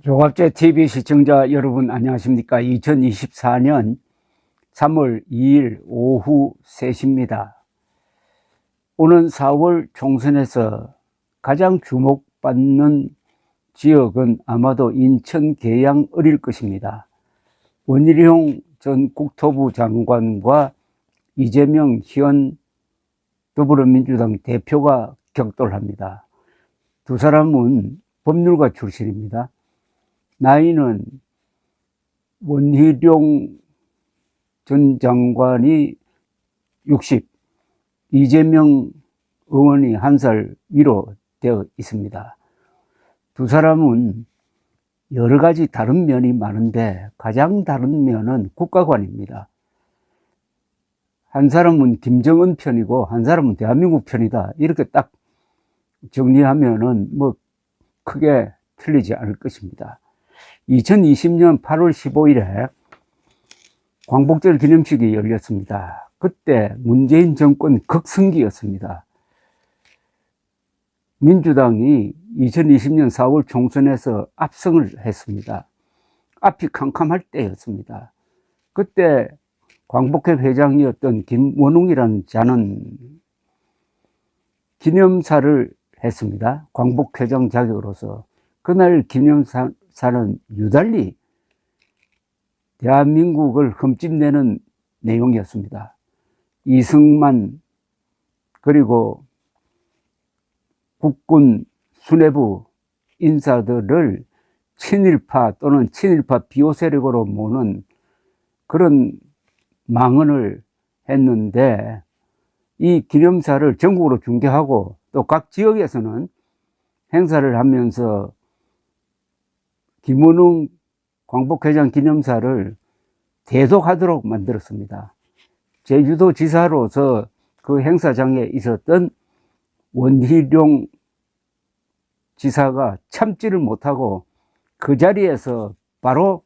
조갑제 TV 시청자 여러분 안녕하십니까? 2024년 3월 2일 오후 3시입니다. 오는 4월 총선에서 가장 주목받는 지역은 아마도 인천 계양을일 것입니다. 원희룡 전 국토부 장관과 이재명 현 더불어민주당 대표가 격돌합니다. 두 사람은 법률가 출신입니다. 나이는 원희룡 전 장관이 60, 이재명 의원이 1살 위로 되어 있습니다. 두 사람은 여러 가지 다른 면이 많은데 가장 다른 면은 국가관입니다. 한 사람은 김정은 편이고 한 사람은 대한민국 편이다. 이렇게 딱 정리하면은 뭐 크게 틀리지 않을 것입니다. 2020년 8월 15일에 광복절 기념식이 열렸습니다. 그때 문재인 정권 극승기였습니다. 민주당이 2020년 4월 총선에서 압승을 했습니다. 앞이 캄캄할 때였습니다. 그때 광복회 회장이었던 김원웅이라는 자는 기념사를 했습니다. 광복회장 자격으로서. 그날 기념사는 유달리 대한민국을 흠집내는 내용이었습니다. 이승만 그리고 국군 수뇌부 인사들을 친일파 또는 친일파 비호 세력으로 모는 그런 망언을 했는데, 이 기념사를 전국으로 중계하고 또 각 지역에서는 행사를 하면서 김원웅 광복회장 기념사를 대독하도록 만들었습니다. 제주도 지사로서 그 행사장에 있었던 원희룡 지사가 참지를 못하고 그 자리에서 바로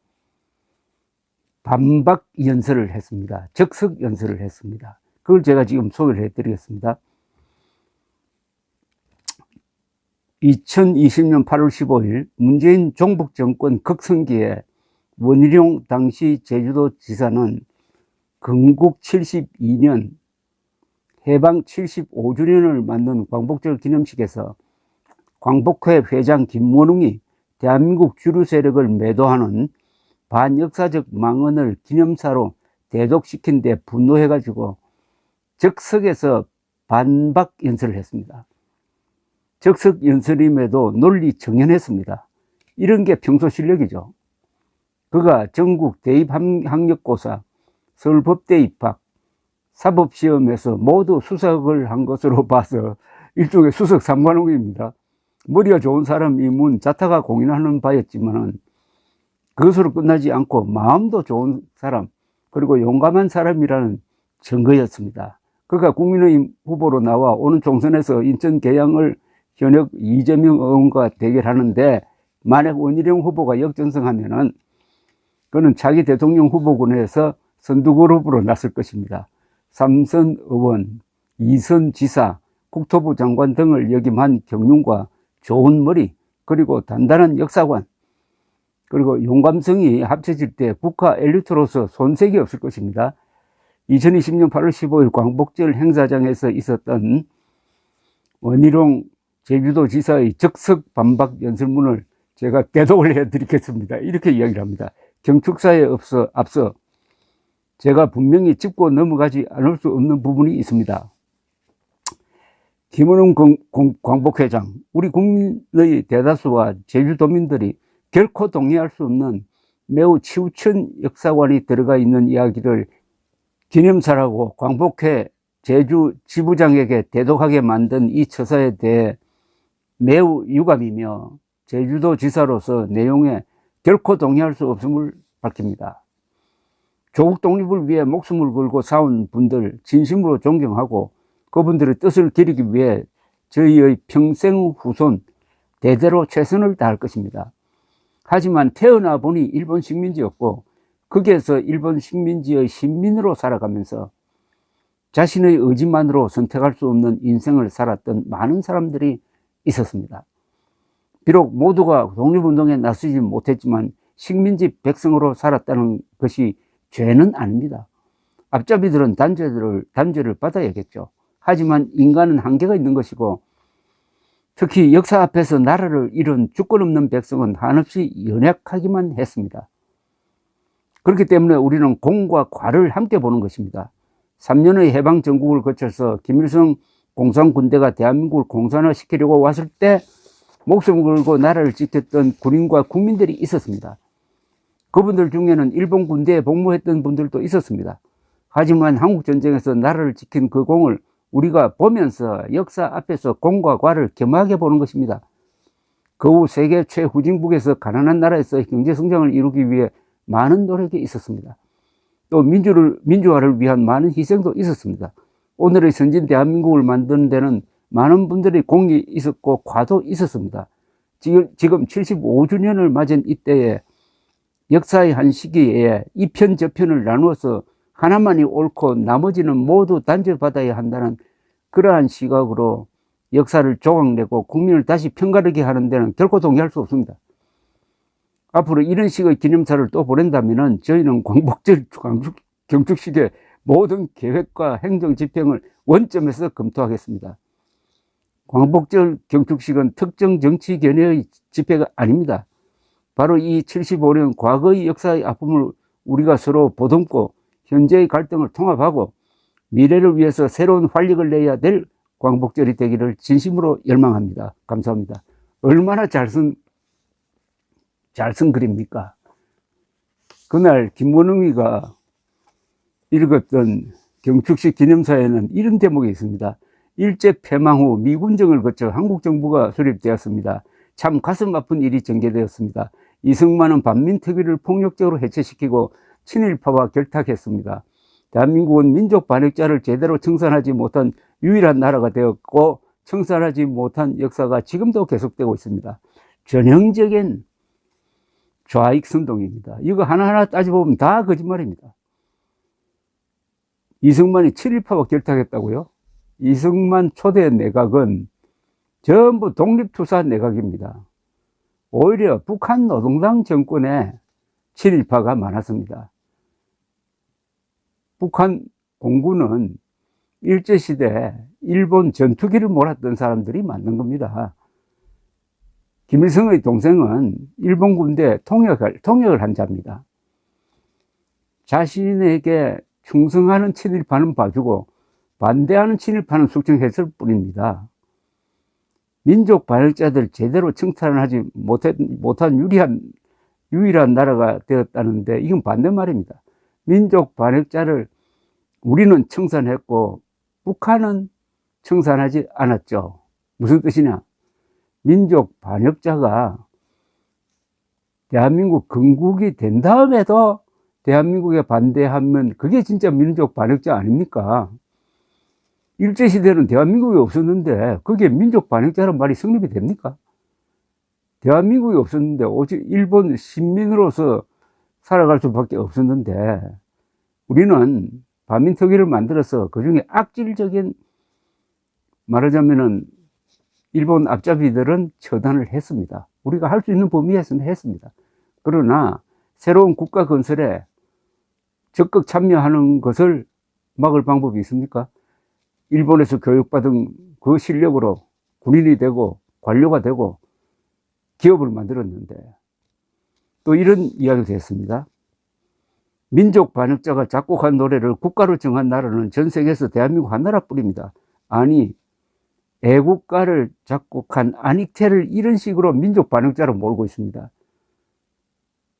반박 연설을 했습니다. 적석 연설을 했습니다. 그걸 제가 지금 소개를 해드리겠습니다. 2020년 8월 15일 문재인 종북 정권 극성기에 원희룡 당시 제주도 지사는 건국 72년 해방 75주년을 맞는 광복절 기념식에서 광복회 회장 김원웅이 대한민국 주류 세력을 매도하는 반역사적 망언을 기념사로 대독시킨 데 분노해가지고 적석에서 반박 연설을 했습니다. 적석 연설임에도 논리 정연했습니다. 이런 게 평소 실력이죠. 그가 전국 대입 학력고사, 서울법대 입학, 사법시험에서 모두 수석을 한 것으로 봐서 일종의 수석 삼관왕입니다. 머리가 좋은 사람이면 자타가 공인하는 바였지만은 그것으로 끝나지 않고 마음도 좋은 사람, 그리고 용감한 사람이라는 증거였습니다. 그가 국민의힘 후보로 나와 오는 총선에서 인천 계양을 현역 이재명 의원과 대결하는데, 만약 원희룡 후보가 역전승하면은 그는 차기 대통령 후보군에서 선두그룹으로 나설 것입니다. 3선 의원, 2선 지사, 국토부 장관 등을 역임한 경륜과 좋은 머리, 그리고 단단한 역사관, 그리고 용감성이 합쳐질 때 국가 엘리트로서 손색이 없을 것입니다. 2020년 8월 15일 광복절 행사장에서 있었던 원희룡 제주도 지사의 적석 반박 연설문을 제가 대독을 해드리겠습니다. 이렇게 이야기를 합니다. 경축사에 앞서 제가 분명히 짚고 넘어가지 않을 수 없는 부분이 있습니다. 김원웅 광복회장, 우리 국민의 대다수와 제주도민들이 결코 동의할 수 없는 매우 치우친 역사관이 들어가 있는 이야기를 기념사라고 광복회 제주 지부장에게 대독하게 만든 이 처사에 대해 매우 유감이며 제주도 지사로서 내용에 결코 동의할 수 없음을 밝힙니다. 조국 독립을 위해 목숨을 걸고 싸운 분들 진심으로 존경하고 그분들의 뜻을 기리기 위해 저희의 평생 후손 대대로 최선을 다할 것입니다. 하지만 태어나 보니 일본 식민지였고 거기에서 일본 식민지의 식민으로 살아가면서 자신의 의지만으로 선택할 수 없는 인생을 살았던 많은 사람들이 있었습니다. 비록 모두가 독립운동에 나서지 못했지만 식민지 백성으로 살았다는 것이 죄는 아닙니다. 앞잡이들은 단죄를 받아야겠죠. 하지만 인간은 한계가 있는 것이고 특히 역사 앞에서 나라를 잃은 주권 없는 백성은 한없이 연약하기만 했습니다. 그렇기 때문에 우리는 공과 과를 함께 보는 것입니다. 3년의 해방 정국을 거쳐서 김일성 공산군대가 대한민국을 공산화시키려고 왔을 때 목숨을 걸고 나라를 지켰던 군인과 국민들이 있었습니다. 그분들 중에는 일본 군대에 복무했던 분들도 있었습니다. 하지만 한국전쟁에서 나라를 지킨 그 공을 우리가 보면서 역사 앞에서 공과 과를 겸하게 보는 것입니다. 그 후 세계 최후진국에서 가난한 나라에서 경제성장을 이루기 위해 많은 노력이 있었습니다. 또 민주화를 위한 많은 희생도 있었습니다. 오늘의 선진 대한민국을 만드는 데는 많은 분들의 공이 있었고 과도 있었습니다. 지금 75주년을 맞은 이때에 역사의 한 시기에 이편 저편을 나누어서 하나만이 옳고 나머지는 모두 단죄받아야 한다는 그러한 시각으로 역사를 조각내고 국민을 다시 편가르게 하는 데는 결코 동의할 수 없습니다. 앞으로 이런 식의 기념사를 또 보낸다면 저희는 광복절 경축식의 모든 계획과 행정 집행을 원점에서 검토하겠습니다. 광복절 경축식은 특정 정치 견해의 집회가 아닙니다. 바로 이 75년 과거의 역사의 아픔을 우리가 서로 보듬고 현재의 갈등을 통합하고 미래를 위해서 새로운 활력을 내야 될 광복절이 되기를 진심으로 열망합니다. 감사합니다. 얼마나 잘 쓴 글입니까? 그날 김원웅이가 읽었던 경축식 기념사에는 이런 대목이 있습니다. 일제 패망 후 미군정을 거쳐 한국 정부가 수립되었습니다. 참 가슴 아픈 일이 전개되었습니다. 이승만은 반민특위를 폭력적으로 해체시키고 친일파와 결탁했습니다. 대한민국은 민족 반역자를 제대로 청산하지 못한 유일한 나라가 되었고 청산하지 못한 역사가 지금도 계속되고 있습니다. 전형적인 좌익 선동입니다. 이거 하나하나 따져보면 다 거짓말입니다. 이승만이 친일파와 결탁했다고요? 이승만 초대 내각은 전부 독립투사 내각입니다. 오히려 북한 노동당 정권에 친일파가 많았습니다. 북한 공군은 일제시대 일본 전투기를 몰았던 사람들이 만든 겁니다. 김일성의 동생은 일본 군대 통역을 한 자입니다. 자신에게 충성하는 친일파는 봐주고 반대하는 친일파는 숙청했을 뿐입니다. 민족 반역자들 제대로 청산을 하지 못한 유일한 나라가 되었다는데 이건 반대말입니다. 민족 반역자를 우리는 청산했고 북한은 청산하지 않았죠. 무슨 뜻이냐? 민족 반역자가 대한민국 건국이 된 다음에도 대한민국에 반대하면 그게 진짜 민족 반역자 아닙니까? 일제시대는 대한민국이 없었는데 그게 민족 반역자란 말이 성립이 됩니까? 대한민국이 없었는데 오직 일본 식민으로서 살아갈 수밖에 없었는데 우리는 반민특위를 만들어서 그중에 악질적인 말하자면은 일본 앞잡이들은 처단을 했습니다. 우리가 할 수 있는 범위에서는 했습니다. 그러나 새로운 국가 건설에 적극 참여하는 것을 막을 방법이 있습니까? 일본에서 교육받은 그 실력으로 군인이 되고 관료가 되고 기업을 만들었는데 또 이런 이야기도 했습니다. 민족 반역자가 작곡한 노래를 국가로 정한 나라는 전 세계에서 대한민국 한 나라뿐입니다. 아니 애국가를 작곡한 안익태를 이런 식으로 민족 반역자로 몰고 있습니다.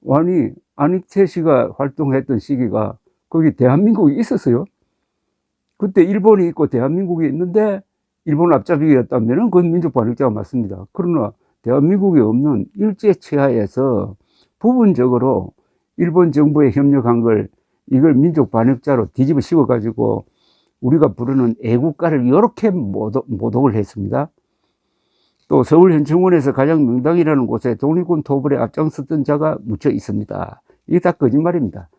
아니 안익태 씨가 활동했던 시기가 거기 대한민국이 있었어요. 그때 일본이 있고 대한민국이 있는데 일본 앞잡이였다면 그건 민족 반역자가 맞습니다. 그러나 대한민국이 없는 일제 치하에서 부분적으로 일본 정부에 협력한 이걸 민족 반역자로 뒤집어 씌워 가지고 우리가 부르는 애국가를 이렇게 모독을 했습니다. 또 서울 현충원에서 가장 명당이라는 곳에 독립군 토벌에 앞장섰던 자가 묻혀 있습니다. 이게 다 거짓말입니다.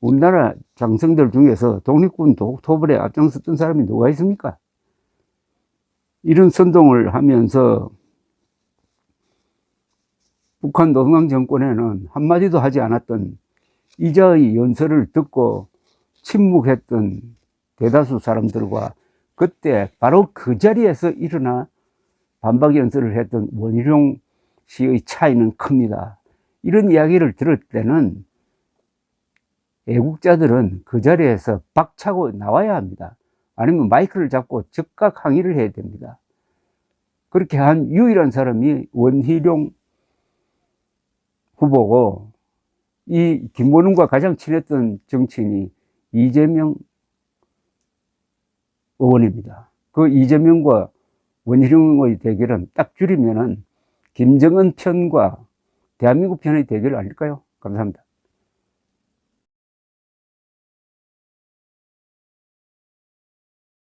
우리나라 장성들 중에서 독립군 토벌에 앞장섰던 사람이 누가 있습니까? 이런 선동을 하면서 북한 노동당 정권에는 한마디도 하지 않았던 이자의 연설을 듣고 침묵했던 대다수 사람들과 그때 바로 그 자리에서 일어나 반박 연설을 했던 원희룡 씨의 차이는 큽니다. 이런 이야기를 들을 때는 애국자들은 그 자리에서 박차고 나와야 합니다. 아니면 마이크를 잡고 즉각 항의를 해야 됩니다. 그렇게 한 유일한 사람이 원희룡 후보고, 이 김원훈과 가장 친했던 정치인이 이재명 의원입니다. 그 이재명과 원희룡의 대결은 딱 줄이면은 김정은 편과 대한민국 편의 대결 아닐까요? 감사합니다.